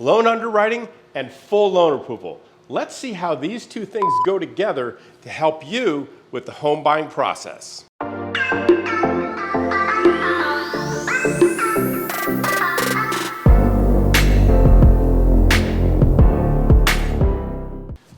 loan underwriting and full loan approval. Let's see how these two things go together to help you with the home buying process.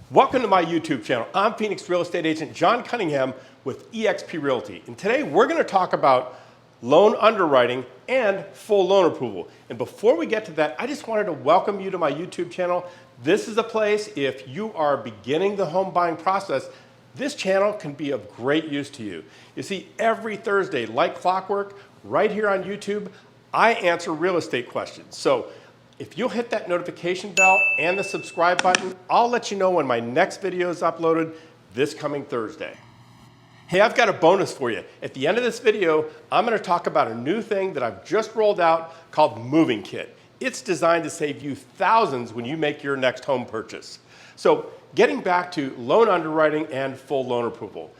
Welcome to my YouTube channel. I'm Phoenix real estate agent John Cunningham with eXp Realty. And today we're going to talk about loan underwriting and full loan approval. And before we get to that, I just wanted to welcome you to my YouTube channel. This is a place, if you are beginning the home buying process, this channel can be of great use to you. You see, every Thursday, like clockwork, right here on YouTube, I answer real estate questions. So if you'll hit that notification bell and the subscribe button, I'll let you know when my next video is uploaded this coming Thursday. Hey, I've got a bonus for you. At the end of this video, I'm going to talk about a new thing that I've just rolled out called Moving Kit. It's designed to save you thousands when you make your next home purchase. So getting back to loan underwriting and full loan approval.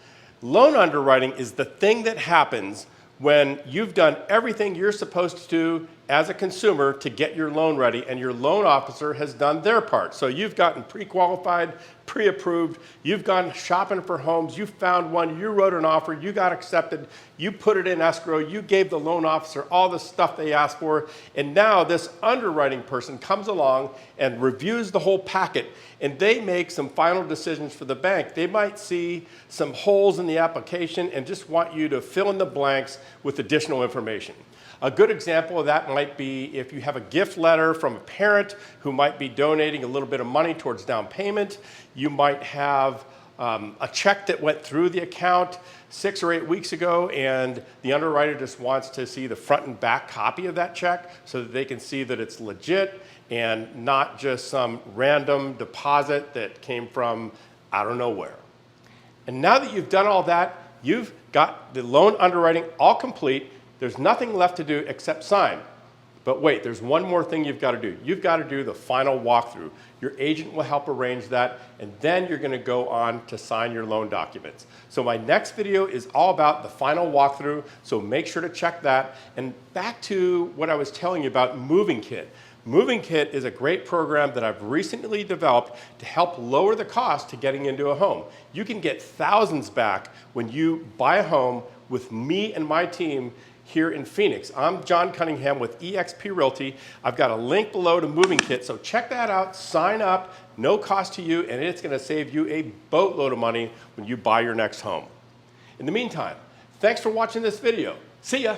Loan underwriting is the thing that happens when you've done everything you're supposed to do as a consumer to get your loan ready and your loan officer has done their part. So you've gotten pre-qualified, pre-approved, you've gone shopping for homes, you found one, you wrote an offer, you got accepted, you put it in escrow, you gave the loan officer all the stuff they asked for, and now this underwriting person comes along and reviews the whole packet and they make some final decisions for the bank. They might see some holes in the application and just want you to fill in the blanks with additional information. A good example of that might be if you have a gift letter from a parent who might be donating a little bit of money towards down payment. You might have a check that went through the account 6 or 8 weeks ago and the underwriter just wants to see the front and back copy of that check so that they can see that it's legit and not just some random deposit that came from I don't know where. And now that you've done all that, you've got the loan underwriting all complete. There's nothing left to do except sign. But wait, there's one more thing you've got to do. You've got to do the final walkthrough. Your agent will help arrange that, and then you're going to go on to sign your loan documents. So my next video is all about the final walkthrough, so make sure to check that. And back to what I was telling you about Moving Kit. Moving Kit is a great program that I've recently developed to help lower the cost to getting into a home. You can get thousands back when you buy a home with me and my team here in Phoenix. I'm John Cunningham with eXp Realty. I've got a link below to Moving Kit, so check that out, sign up, no cost to you, and it's going to save you a boatload of money when you buy your next home. In the meantime, thanks for watching this video. See ya!